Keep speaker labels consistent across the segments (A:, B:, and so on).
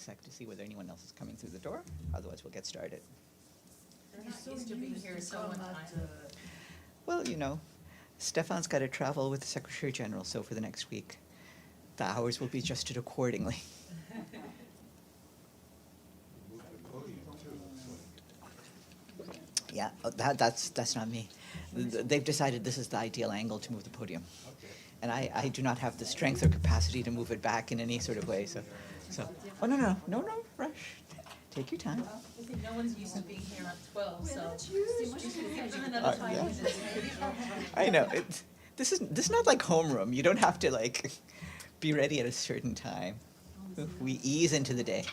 A: sec to see whether anyone else is coming through the door. Otherwise, we'll get started.
B: They're not used to being here so one time.
A: Well, you know, Stefan's got to travel with the Secretary General, so for the next week, the hours will be adjusted accordingly. Yeah, that's not me. They've decided this is the ideal angle to move the podium. And I do not have the strength or capacity to move it back in any sort of way, so. Oh, no, rush. Take your time.
B: Well, I think no one's used to being here at 12, so give them another 5 minutes.
A: I know, this is not like homeroom. You don't have to, like, be ready at a certain time. We ease into the day.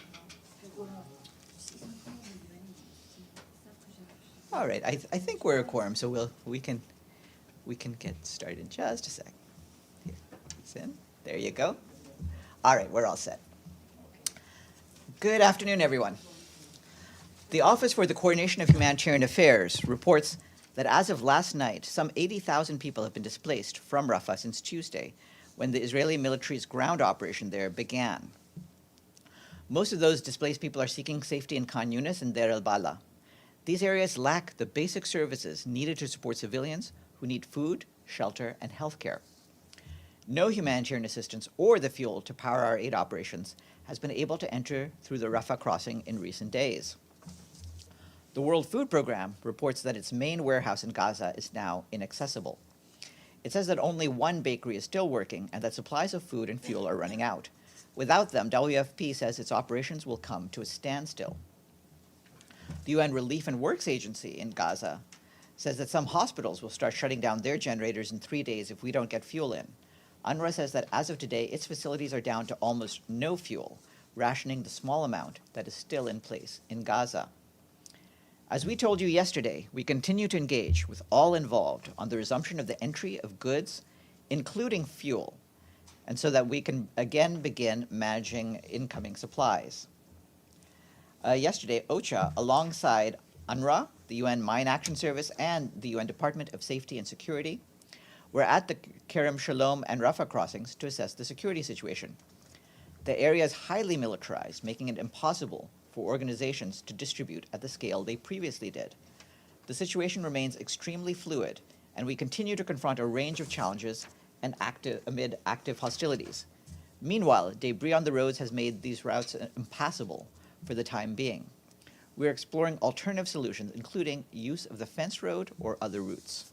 A: All right, I think we're a quorum, so we can get started in just a sec. Here, it's in. There you go. All right, we're all set. Good afternoon, everyone. The Office for the Coordination of Humanitarian Affairs reports that as of last night, some 80,000 people have been displaced from Rafah since Tuesday, when the Israeli military's ground operation there began. Most of those displaced people are seeking safety in Khan Younis and Deir Balah. These areas lack the basic services needed to support civilians who need food, shelter, and health care. No humanitarian assistance or the fuel to power our aid operations has been able to enter through the Rafah crossing in recent days. The World Food Programme reports that its main warehouse in Gaza is now inaccessible. It says that only one bakery is still working and that supplies of food and fuel are running out. Without them, WFP says its operations will come to a standstill. The UN Relief and Works Agency in Gaza says that some hospitals will start shutting down their generators in 3 days if we don't get fuel in. UNRWA says that as of today, its facilities are down to almost no fuel, rationing the small amount that is still in place in Gaza. As we told you yesterday, we continue to engage with all involved on the resumption of the entry of goods, including fuel, and so that we can again begin managing incoming supplies. Yesterday, OCHA, alongside UNRWA, the UN Mine Action Service, and the UN Department of Safety and Security, were at the Kerem Shalom and Rafah crossings to assess the security situation. The area is highly militarized, making it impossible for organizations to distribute at the scale they previously did. The situation remains extremely fluid, and we continue to confront a range of challenges and amid active hostilities. Meanwhile, debris on the roads has made these routes impassable for the time being. We're exploring alternative solutions, including use of the fence road or other routes.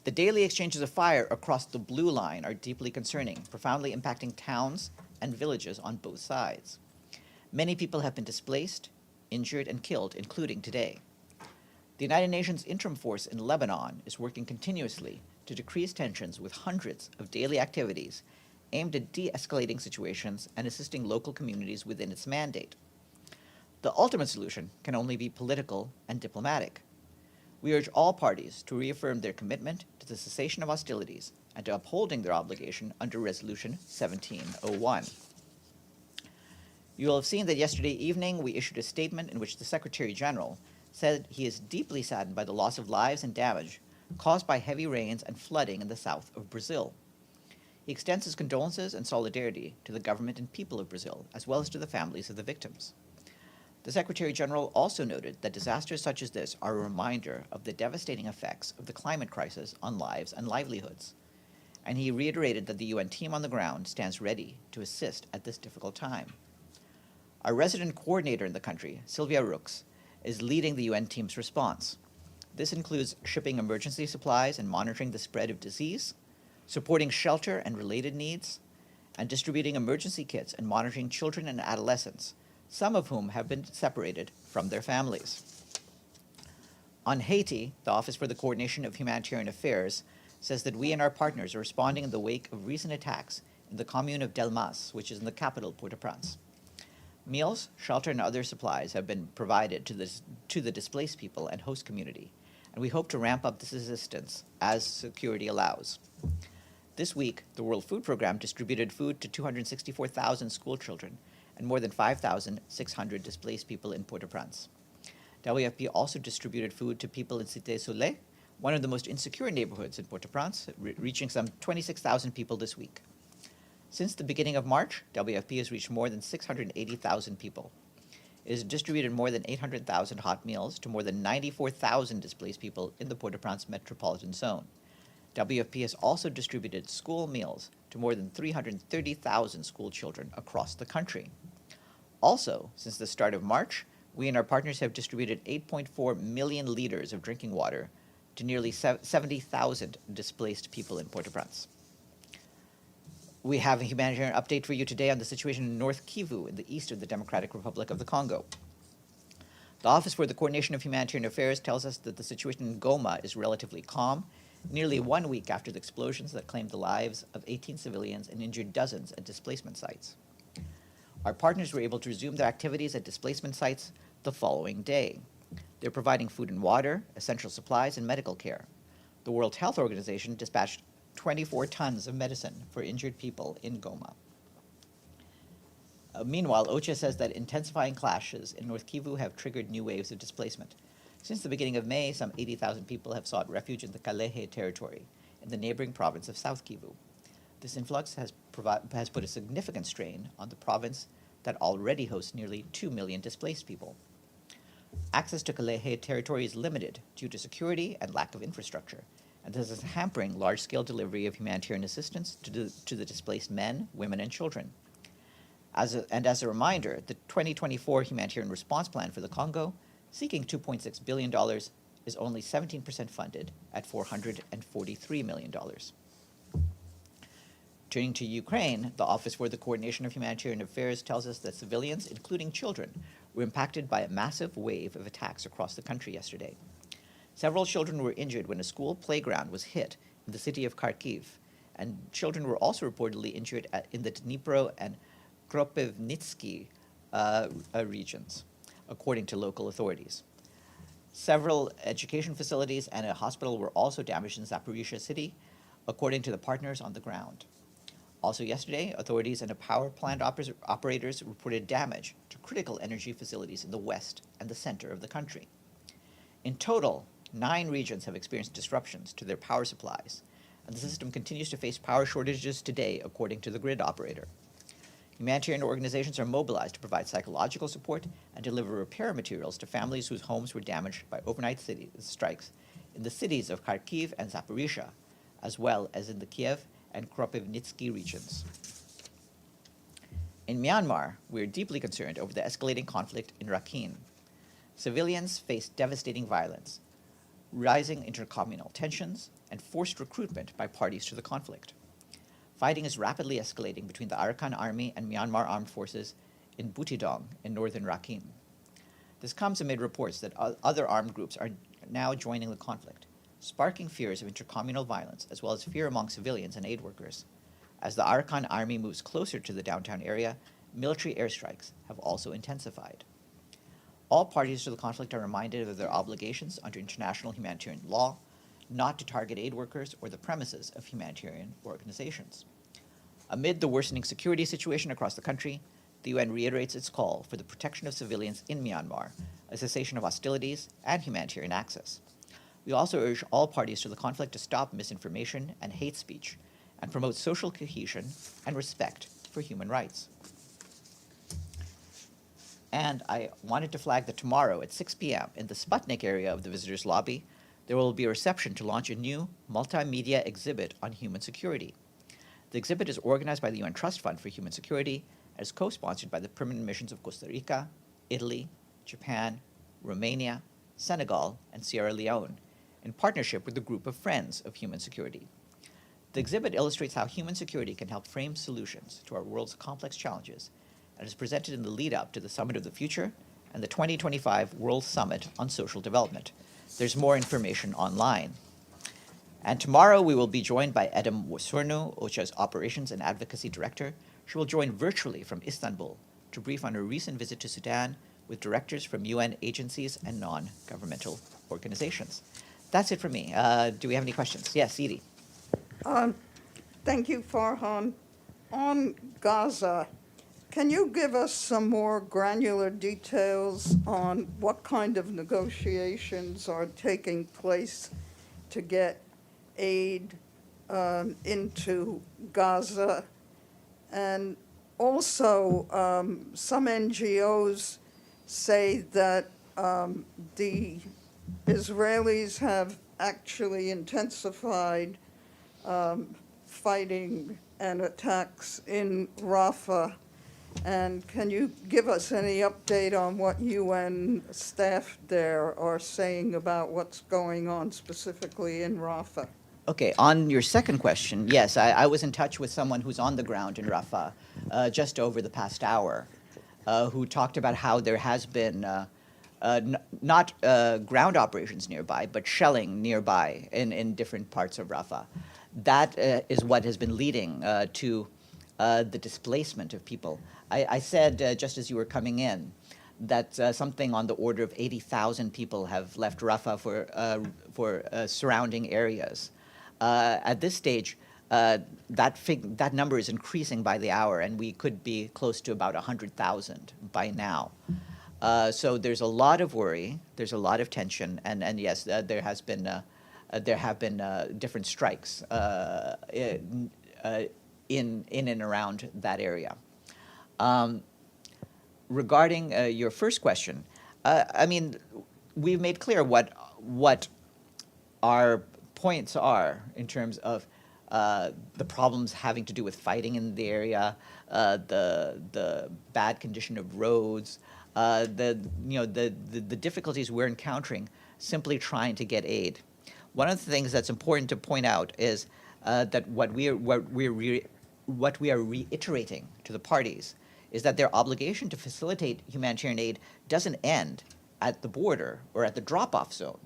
A: The daily exchanges of fire across the blue line are deeply concerning, profoundly impacting towns and villages on both sides. Many people have been displaced, injured, and killed, including today. The United Nations Interim Force in Lebanon is working continuously to decrease tensions with hundreds of daily activities aimed at de-escalating situations and assisting local communities within its mandate. The ultimate solution can only be political and diplomatic. We urge all parties to reaffirm their commitment to the cessation of hostilities and to upholding their obligation under Resolution 1701. You will have seen that yesterday evening we issued a statement in which the Secretary General said he is deeply saddened by the loss of lives and damage caused by heavy rains and flooding in the south of Brazil. He extends his condolences and solidarity to the government and people of Brazil, as well as to the families of the victims. The Secretary General also noted that disasters such as this are a reminder of the devastating effects of the climate crisis on lives and livelihoods. And he reiterated that the UN team on the ground stands ready to assist at this difficult time. Our resident coordinator in the country, Sylvia Rooks, is leading the UN team's response. This includes shipping emergency supplies and monitoring the spread of disease, supporting shelter and related needs, and distributing emergency kits and monitoring children and adolescents, some of whom have been separated from their families. On Haiti, the Office for the Coordination of Humanitarian Affairs says that we and our partners are responding in the wake of recent attacks in the commune of Delmas, which is in the capital, Port-au-Prince. Meals, shelter, and other supplies have been provided to the displaced people and host community, and we hope to ramp up this assistance as security allows. This week, the World Food Programme distributed food to 264,000 school children and more than 5,600 displaced people in Port-au-Prince. WFP also distributed food to people in Cité Soleil, one of the most insecure neighborhoods in Port-au-Prince, reaching some 26,000 people this week. Since the beginning of March, WFP has reached more than 680,000 people. It has distributed more than 800,000 hot meals to more than 94,000 displaced people in the Port-au-Prince metropolitan zone. WFP has also distributed school meals to more than 330,000 school children across the country. Also, since the start of March, we and our partners have distributed 8.4 million liters of drinking water to nearly 70,000 displaced people in Port-au-Prince. We have a humanitarian update for you today on the situation in North Kivu in the east of the Democratic Republic of the Congo. The Office for the Coordination of Humanitarian Affairs tells us that the situation in Goma is relatively calm, nearly 1 week after the explosions that claimed the lives of 18 civilians and injured dozens at displacement sites. Our partners were able to resume their activities at displacement sites the following day. They're providing food and water, essential supplies, and medical care. The World Health Organization dispatched 24 tons of medicine for injured people in Goma. Meanwhile, OCHA says that intensifying clashes in North Kivu have triggered new waves of displacement. Since the beginning of May, some 80,000 people have sought refuge in the Kalehe territory in the neighboring province of South Kivu. This influx has put a significant strain on the province that already hosts nearly 2 million displaced people. Access to Kalehe territory is limited due to security and lack of infrastructure, and this is hampering large-scale delivery of humanitarian assistance to the displaced men, women, and children. As a reminder, the 2024 Humanitarian Response Plan for the Congo, seeking $2.6 billion, is only 17% funded at $443 million. Turning to Ukraine, the Office for the Coordination of Humanitarian Affairs tells us that civilians, including children, were impacted by a massive wave of attacks across the country yesterday. Several children were injured when a school playground was hit in the city of Kharkiv, and children were also reportedly injured in the Dnipro and Kropivnitsky regions, according to local authorities. Several education facilities and a hospital were also damaged in Zaporizhia city, according to the partners on the ground. Also yesterday, authorities and power plant operators reported damage to critical energy facilities in the west and the center of the country. In total, 9 regions have experienced disruptions to their power supplies, and the system continues to face power shortages today, according to the grid operator. Humanitarian organizations are mobilized to provide psychological support and deliver repair materials to families whose homes were damaged by overnight strikes in the cities of Kharkiv and Zaporizhia, as well as in the Kiev and Kropivnitsky regions. In Myanmar, we are deeply concerned over the escalating conflict in Rakhine. Civilians face devastating violence, rising intercommunal tensions, and forced recruitment by parties to the conflict. Fighting is rapidly escalating between the Arakan Army and Myanmar Armed Forces in Butidong in northern Rakhine. This comes amid reports that other armed groups are now joining the conflict, sparking fears of intercommunal violence as well as fear among civilians and aid workers. As the Arakan Army moves closer to the downtown area, military airstrikes have also intensified. All parties to the conflict are reminded of their obligations under international humanitarian law, not to target aid workers or the premises of humanitarian organizations. Amid the worsening security situation across the country, the UN reiterates its call for the protection of civilians in Myanmar, a cessation of hostilities, and humanitarian access. We also urge all parties to the conflict to stop misinformation and hate speech and promote social cohesion and respect for human rights. And I wanted to flag that tomorrow at 6 p.m. in the Sputnik area of the visitors' lobby, there will be a reception to launch a new multimedia exhibit on human security. The exhibit is organized by the UN Trust Fund for Human Security and is co-sponsored by the permanent missions of Costa Rica, Italy, Japan, Romania, Senegal, and Sierra Leone, in partnership with the Group of Friends of Human Security. The exhibit illustrates how human security can help frame solutions to our world's complex challenges and is presented in the lead-up to the Summit of the Future and the 2025 World Summit on Social Development. There's more information online. And tomorrow we will be joined by Edem Wosurnu, OCHA's Operations and Advocacy Director. She will join virtually from Istanbul to brief on her recent visit to Sudan with directors from UN agencies and non-governmental organizations. That's it for me. Do we have any questions? Yes, Edie.
C: Thank you, Farhan. On Gaza, can you give us some more granular details on what kind of negotiations are taking place to get aid into Gaza? And also, some NGOs say that the Israelis have actually intensified fighting and attacks in Rafah. And can you give us any update on what UN staff there are saying about what's going on specifically in Rafah?
A: Okay, on your second question, yes, I was in touch with someone who's on the ground in Rafah just over the past hour, who talked about how there has been not ground operations nearby, but shelling nearby in different parts of Rafah. That is what has been leading to the displacement of people. I said, just as you were coming in, that something on the order of 80,000 people have left Rafah for surrounding areas. At this stage, that number is increasing by the hour, and we could be close to about 100,000 by now. So there's a lot of worry, there's a lot of tension, and yes, there have been different strikes in and around that area. Regarding your first question, I mean, we've made clear what our points are in terms of the problems having to do with fighting in the area, the bad condition of roads, the difficulties we're encountering simply trying to get aid. One of the things that's important to point out is that what we are reiterating to the parties is that their obligation to facilitate humanitarian aid doesn't end at the border or at the drop-off zone.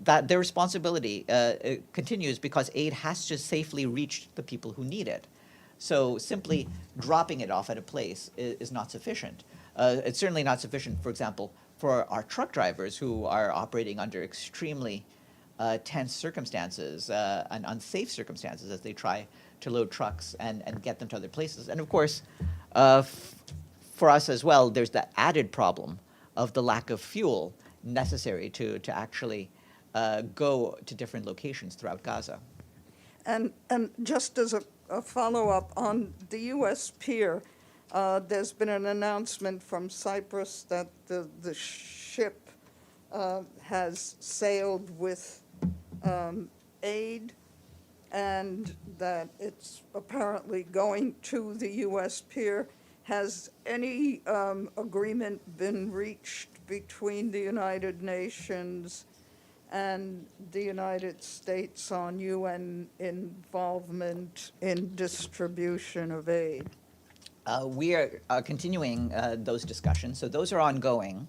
A: That their responsibility continues because aid has to safely reach the people who need it. So simply dropping it off at a place is not sufficient. It's certainly not sufficient, for example, for our truck drivers who are operating under extremely tense circumstances and unsafe circumstances as they try to load trucks and get them to other places. And of course, for us as well, there's the added problem of the lack of fuel necessary to actually go to different locations throughout Gaza.
C: And just as a follow-up on the U.S. pier, there's been an announcement from Cyprus that the ship has sailed with aid, and that it's apparently going to the U.S. pier. Has any agreement been reached between the United Nations and the United States on UN involvement in distribution of aid?
A: We are continuing those discussions, so those are ongoing.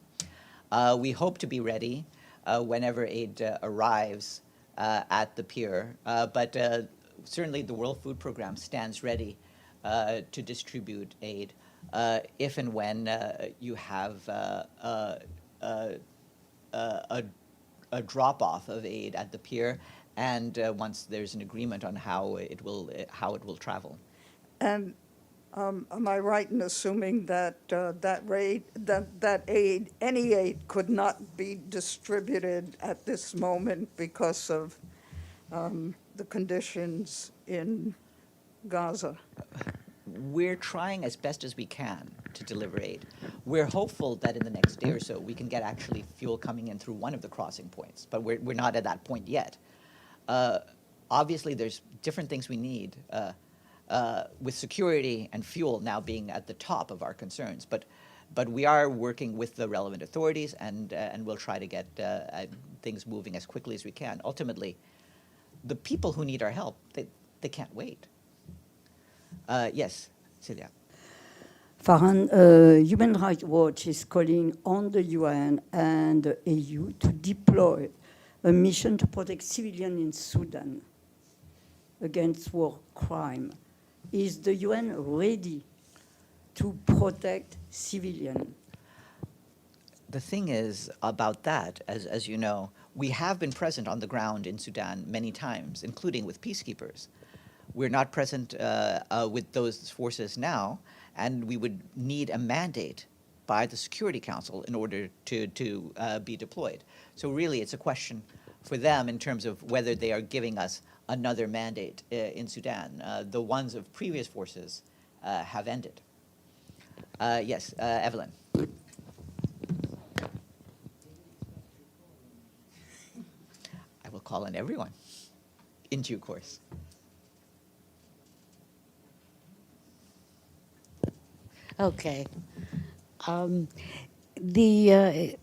A: We hope to be ready whenever aid arrives at the pier, but certainly the World Food Program stands ready to distribute aid if and when you have a drop-off of aid at the pier, and once there's an agreement on how it will travel.
C: And am I right in assuming that any aid could not be distributed at this moment because of the conditions in Gaza?
A: We're trying as best as we can to deliver aid. We're hopeful that in the next day or so we can get actually fuel coming in through one of the crossing points, but we're not at that point yet. Obviously, there's different things we need, with security and fuel now being at the top of our concerns. But we are working with the relevant authorities, and we'll try to get things moving as quickly as we can. Ultimately, the people who need our help, they can't wait. Yes, Celia.
D: Farhan, Human Rights Watch is calling on the UN and the EU to deploy a mission to protect civilians in Sudan against war crime. Is the UN ready to protect civilians?
A: The thing is about that, as you know, we have been present on the ground in Sudan many times, including with peacekeepers. We're not present with those forces now, and we would need a mandate by the Security Council in order to be deployed. So really, it's a question for them in terms of whether they are giving us another mandate in Sudan. The ones of previous forces have ended. Yes, Evelyn. I will call on everyone in due course.
E: Okay. The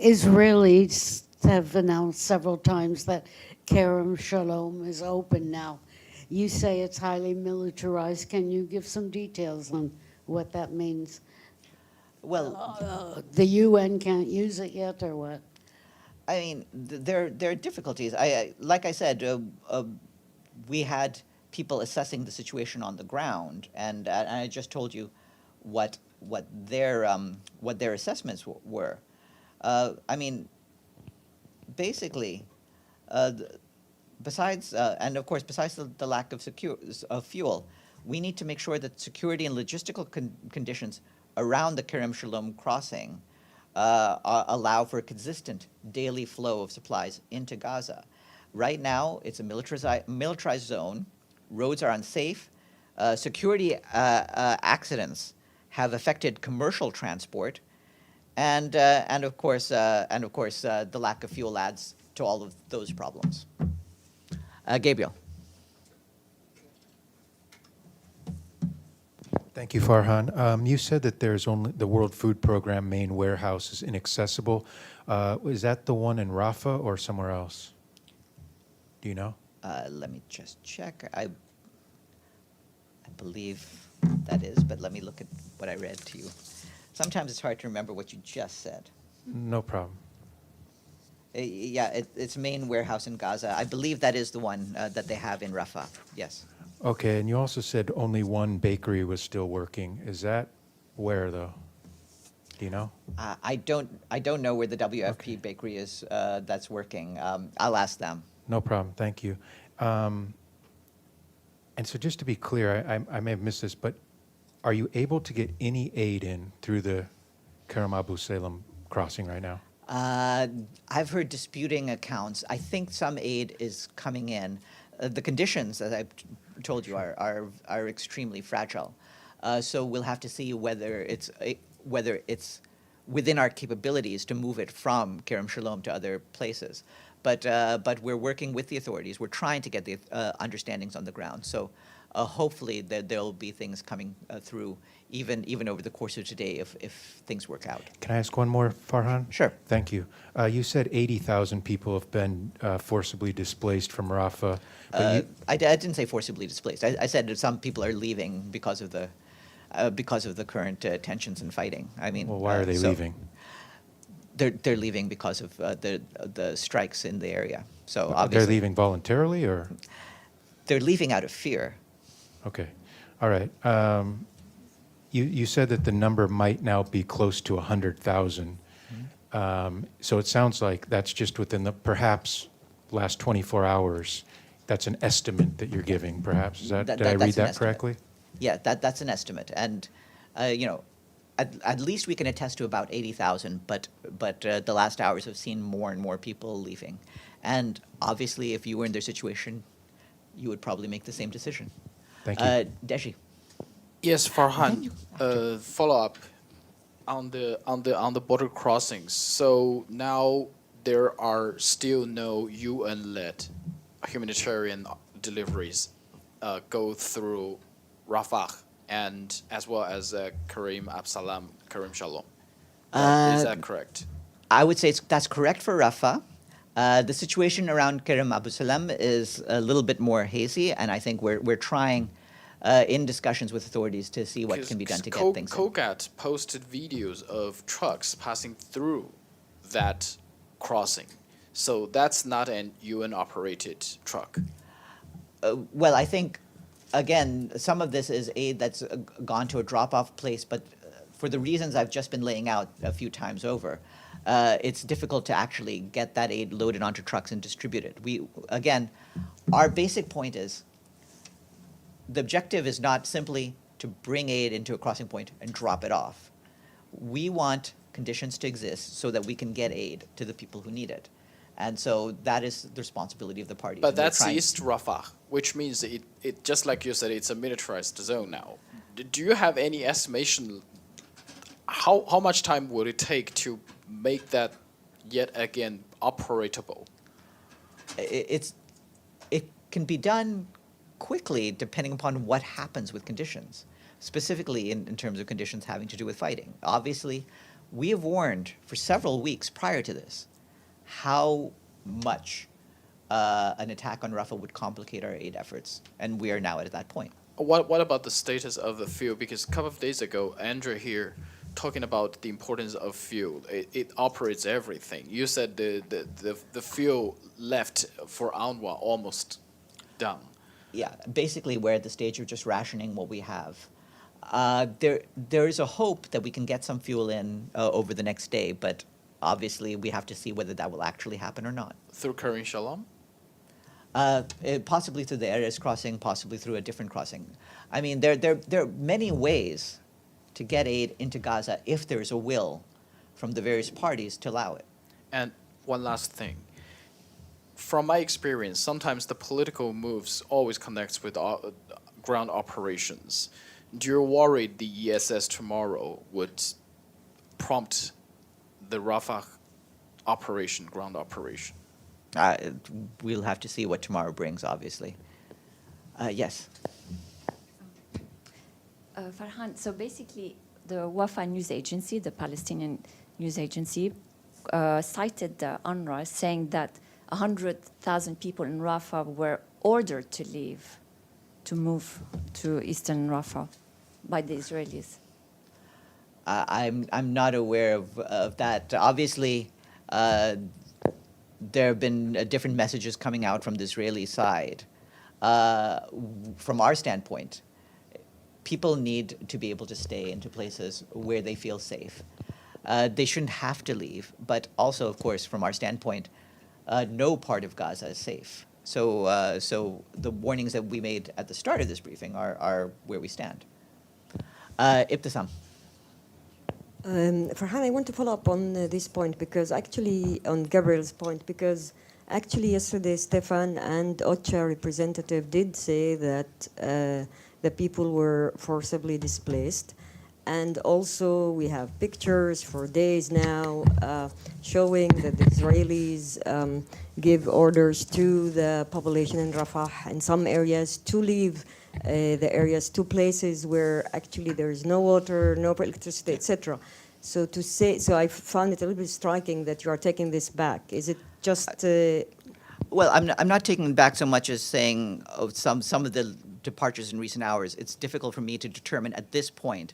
E: Israelis have announced several times that Kerem Shalom is open now. You say it's highly militarized. Can you give some details on what that means?
A: Well,
E: The UN can't use it yet, or what?
A: I mean, there are difficulties. Like I said, we had people assessing the situation on the ground, and I just told you what their assessments were. I mean, basically, besides and of course, besides the lack of fuel, we need to make sure that security and logistical conditions around the Kerem Shalom crossing allow for a consistent daily flow of supplies into Gaza. Right now, it's a militarized zone. Roads are unsafe. Security accidents have affected commercial transport, and of course, the lack of fuel adds to all of those problems. Gabriel.
F: Thank you, Farhan. You said that there's only the World Food Program main warehouse is inaccessible. Is that the one in Rafah or somewhere else? Do you know?
A: Let me just check. I believe that is, but let me look at what I read to you. Sometimes it's hard to remember what you just said.
F: No problem.
A: Yeah, it's main warehouse in Gaza. I believe that is the one that they have in Rafah. Yes.
F: Okay, and you also said only one bakery was still working. Is that where, though? Do you know?
A: I don't know where the WFP bakery is that's working. I'll ask them.
F: No problem. Thank you. And so just to be clear, I may have missed this, but are you able to get any aid in through the Kerem Abu Salem crossing right now?
A: I've heard disputing accounts. I think some aid is coming in. The conditions, as I've told you, are extremely fragile. So we'll have to see whether it's within our capabilities to move it from Kerem Shalom to other places. But we're working with the authorities. We're trying to get the understandings on the ground. So hopefully there'll be things coming through even over the course of today if things work out.
F: Can I ask one more, Farhan?
A: Sure.
F: Thank you. You said 80,000 people have been forcibly displaced from Rafah. But
A: I didn't say forcibly displaced. I said that some people are leaving because of the current tensions and fighting. I mean,
F: well, why are they leaving?
A: They're leaving because of the strikes in the area. So
F: They're
A: obviously
F: leaving voluntarily, or?
A: they're leaving out of fear.
F: Okay. All right. You said that the number might now be close to 100,000. So it sounds like that's just within the perhaps last 24 hours. That's an estimate that you're giving, perhaps. Is that, did I read that correctly?
A: Yeah, that's an estimate. And, at least we can attest to about 80,000, but the last hours have seen more and more people leaving. And obviously, if you were in their situation, you would probably make the same decision.
F: Thank you.
A: Deji.
G: Yes, Farhan, follow up on the border crossings. So now there are still no UN-led humanitarian deliveries go through Rafah and as well as Kerem Shalom. Is that correct?
A: I would say that's correct for Rafah. The situation around Kerem Abu Salem is a little bit more hazy, and I think we're trying in discussions with authorities to see what can be done to get things in.
G: COGAT posted videos of trucks passing through that crossing. So that's not an UN-operated truck.
A: Well, I think, again, some of this is aid that's gone to a drop-off place, but for the reasons I've just been laying out a few times over, it's difficult to actually get that aid loaded onto trucks and distributed. Again, our basic point is the objective is not simply to bring aid into a crossing point and drop it off. We want conditions to exist so that we can get aid to the people who need it. And so that is the responsibility of the parties.
G: But that's East Rafah, which means it just like you said, it's a militarized zone now. do you have any estimation? How much time would it take to make that yet again operatable?
A: It can be done quickly depending upon what happens with conditions, specifically in terms of conditions having to do with fighting. Obviously, we have warned for several weeks prior to this how much an attack on Rafah would complicate our aid efforts, and we are now at that point.
G: What about the status of the fuel? Because a couple of days ago, Andrea here talking about the importance of fuel. It operates everything. You said the fuel left for UNRWA almost done.
A: Yeah, basically we're at the stage of just rationing what we have. There is a hope that we can get some fuel in over the next day, but obviously we have to see whether that will actually happen or not.
G: Through Karin Shalom?
A: Possibly through the Ares crossing, possibly through a different crossing. I mean, there are many ways to get aid into Gaza if there's a will from the various parties to allow it.
G: And one last thing. From my experience, sometimes the political moves always connects with ground operations. Do you worry the ESS tomorrow would prompt the Rafah operation, ground operation?
A: We'll have to see what tomorrow brings, obviously. Yes.
H: Farhan, so basically the Wafa news agency, the Palestinian news agency, cited UNRWA saying that 100,000 people in Rafah were ordered to leave, to move to eastern Rafah by the Israelis.
A: I'm not aware of that. Obviously, there have been different messages coming out from the Israeli side. From our standpoint, people need to be able to stay into places where they feel safe. They shouldn't have to leave, but also, of course, from our standpoint, no part of Gaza is safe. So the warnings that we made at the start of this briefing are where we stand. Ibtisam.
I: Farhan, I want to follow up on this point because actually, on Gabriel's point, because actually yesterday Stefan and OCHA representative did say that the people were forcibly displaced. And also we have pictures for days now showing that the Israelis give orders to the population in Rafah in some areas to leave the areas to places where actually there is no water, no electricity, etc. So I found it a little bit striking that you are taking this back. Is it just?
A: Well, I'm not taking it back so much as saying some of the departures in recent hours. It's difficult for me to determine at this point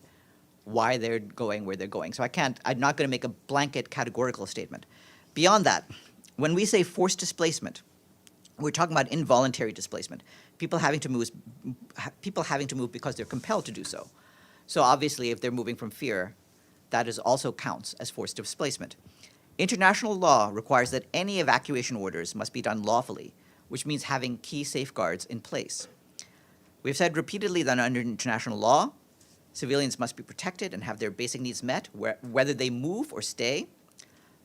A: why they're going where they're going. So I'm not going to make a blanket categorical statement. Beyond that, when we say forced displacement, we're talking about involuntary displacement. People having to move because they're compelled to do so. So obviously, if they're moving from fear, that also counts as forced displacement. International law requires that any evacuation orders must be done lawfully, which means having key safeguards in place. We've said repeatedly that under international law, civilians must be protected and have their basic needs met, whether they move or stay.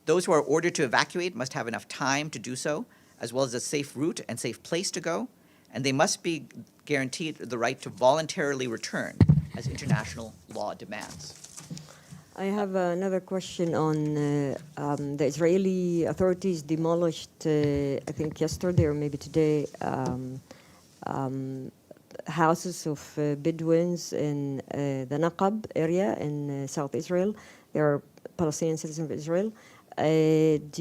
A: Those who are ordered to evacuate must have enough time to do so, as well as a safe route and safe place to go, and they must be guaranteed the right to voluntarily return, as international law demands.
I: I have another question on the Israeli authorities demolished, I think yesterday or maybe today, houses of Bedouins in the Naqab area in South Israel. They are Palestinian citizens of Israel. Made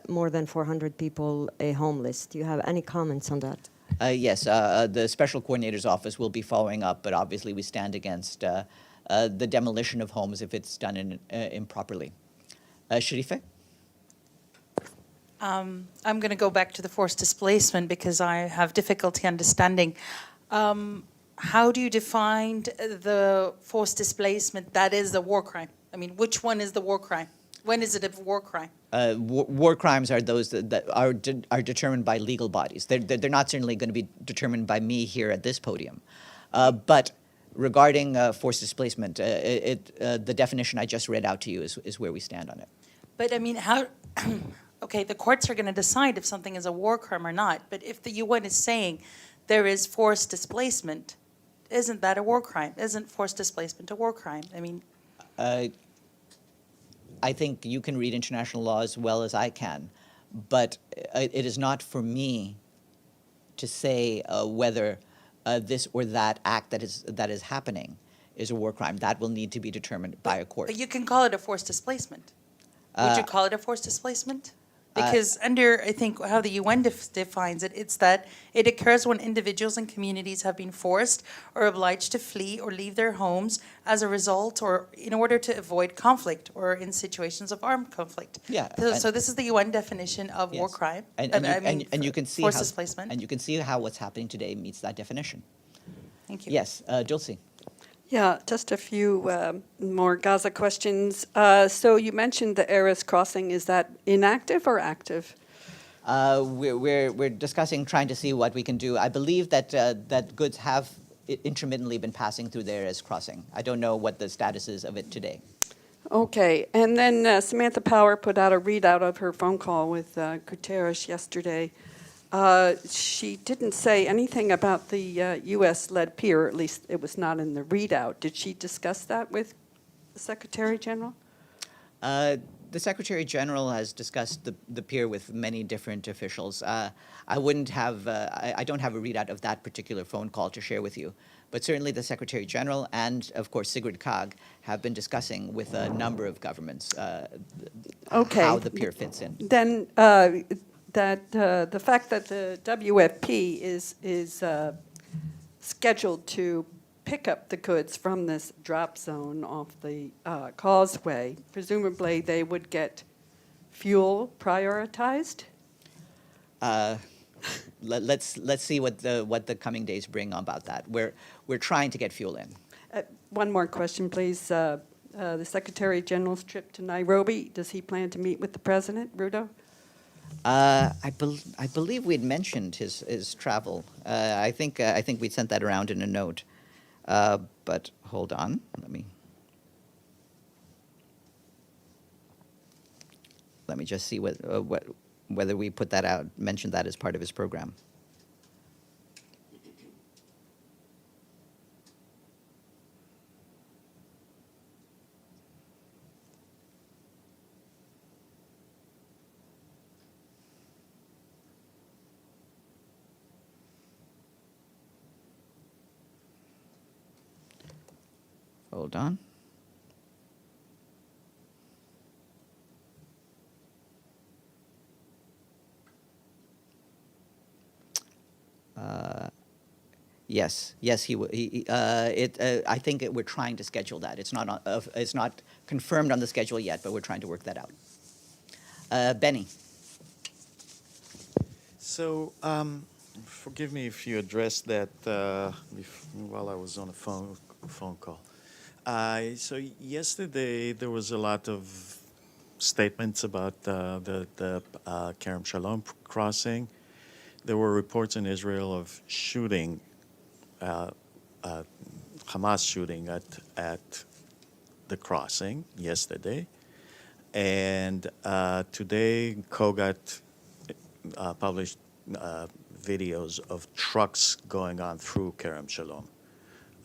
I: more than 400 people homeless. Do you have any comments on that?
A: Yes, the Special Coordinator's Office will be following up, but obviously we stand against the demolition of homes if it's done improperly. Sharife?
B: I'm going to go back to the forced displacement because I have difficulty understanding. How do you define the forced displacement that is the war crime? I mean, which one is the war crime? When is it a war crime?
A: War crimes are those that are determined by legal bodies. They're not certainly going to be determined by me here at this podium. But regarding forced displacement, the definition I just read out to you is where we stand on it.
B: But I mean, how? Okay, the courts are going to decide if something is a war crime or not. But if the UN is saying there is forced displacement, Isn't that a war crime? Isn't forced displacement a war crime? I mean,
A: I think you can read international law as well as I can, but it is not for me to say whether this or that act that is happening is a war crime. That will need to be determined by a court.
B: but you can call it a forced displacement. Would you call it a forced displacement?
A: Uh,
B: Because under, I think, how the UN defines it, it's that it occurs when individuals and communities have been forced or obliged to flee or leave their homes as a result or in order to avoid conflict or in situations of armed conflict.
A: Yeah,
B: So this is the UN definition of war
A: Yes.
B: crime.
A: And you can see
B: forced
A: how,
B: displacement.
A: and you can see how what's happening today meets that definition.
B: Thank you.
A: Yes, Dulcie.
J: Yeah, just a few more Gaza questions. So you mentioned the Erez crossing. Is that inactive or active?
A: We're discussing trying to see what we can do. I believe that that goods have intermittently been passing through there as crossing. I don't know what the status is of it today.
J: Okay, and then Samantha Power put out a readout of her phone call with Guterres yesterday. She didn't say anything about the U.S.-led pier, or at least it was not in the readout. Did she discuss that with the Secretary General?
A: The Secretary General has discussed the pier with many different officials. I wouldn't have, I don't have a readout of that particular phone call to share with you, but certainly the Secretary General and, of course, Sigrid Kaag have been discussing with a number of governments how the pier fits in.
J: Then the fact that the WFP is scheduled to pick up the goods from this drop zone off the causeway, presumably they would get fuel prioritized?
A: Let's see what the coming days bring about that. We're trying to get fuel in.
J: One more question, please. The Secretary General's trip to Nairobi, does he plan to meet with the President, Rudo?
A: I believe we'd mentioned his travel. I think we sent that around in a note. But hold on, let me just see whether we put that out, mentioned that as part of his program. Hold on. Yes, he will. I think we're trying to schedule that. It's not confirmed on the schedule yet, but we're trying to work that out. Benny.
K: So, forgive me if you addressed that while I was on a phone call. So yesterday there was a lot of statements about the Kerem Shalom crossing. There were reports in Israel of shooting, Hamas shooting at the crossing yesterday. And today COGAT published videos of trucks going on through Kerem Shalom.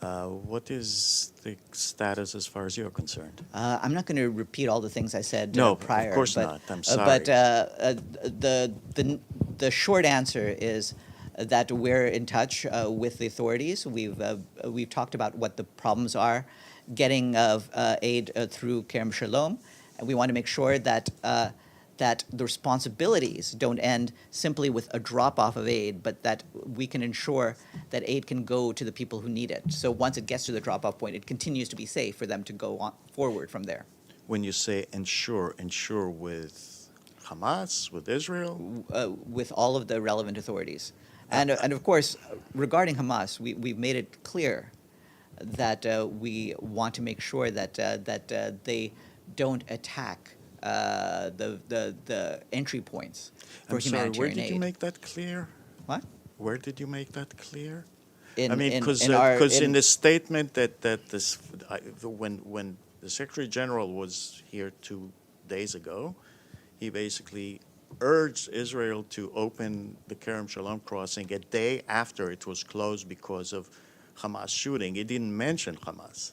K: What is the status as far as you're concerned?
A: I'm not going to repeat all the things I said
K: No,
A: prior.
K: of course
A: but,
K: not. I'm sorry.
A: But the short answer is that we're in touch with the authorities. We've talked about what the problems are getting aid through Kerem Shalom, and we want to make sure that that the responsibilities don't end simply with a drop-off of aid, but that we can ensure that aid can go to the people who need it. So once it gets to the drop-off point, it continues to be safe for them to go on forward from there.
K: When you say ensure with Hamas, with Israel?
A: With all of the relevant authorities. And of course, regarding Hamas, we've made it clear that we want to make sure that they don't attack the entry points for
K: I'm sorry,
A: humanitarian aid.
K: where did you make that clear?
A: What?
K: Where did you make that clear?
A: In,
K: I mean, because in the statement that this, when the Secretary General was here 2 days ago, he basically urged Israel to open the Kerem Shalom crossing a day after it was closed because of Hamas shooting. He didn't mention Hamas.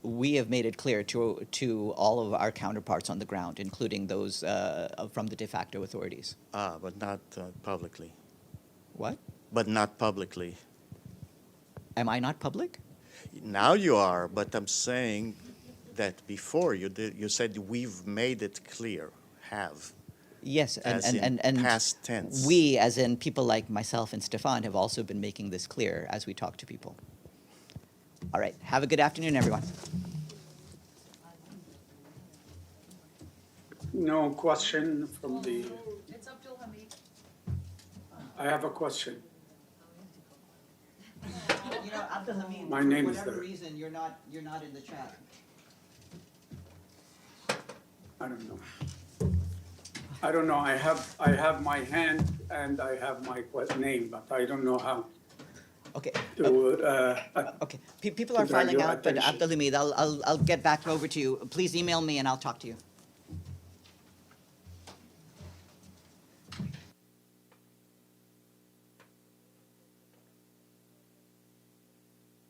A: We have made it clear to all of our counterparts on the ground, including those from the de facto authorities.
K: But not publicly.
A: What?
K: But not publicly.
A: Am I not public?
K: Now you are, but I'm saying that before you said we've made it clear. Have.
A: Yes,
K: As in
A: and
K: past tense.
A: we, as in people like myself and Stefan, have also been making this clear as we talk to people. All right, have a good afternoon, everyone.
L: No question from the. I have a question.
A: You know, Abdelhamid,
L: My name
A: for
L: is
A: whatever
L: Deir.
A: reason you're not in the chat.
L: I don't know. I don't know. I have my hand and I have my name, but I don't know how
A: Okay.
L: to.
A: Okay. People are
L: to drag
A: filing
L: your
A: out, but
L: attention.
A: Abdelhamid, I'll get back over to you. Please email me and I'll talk to you.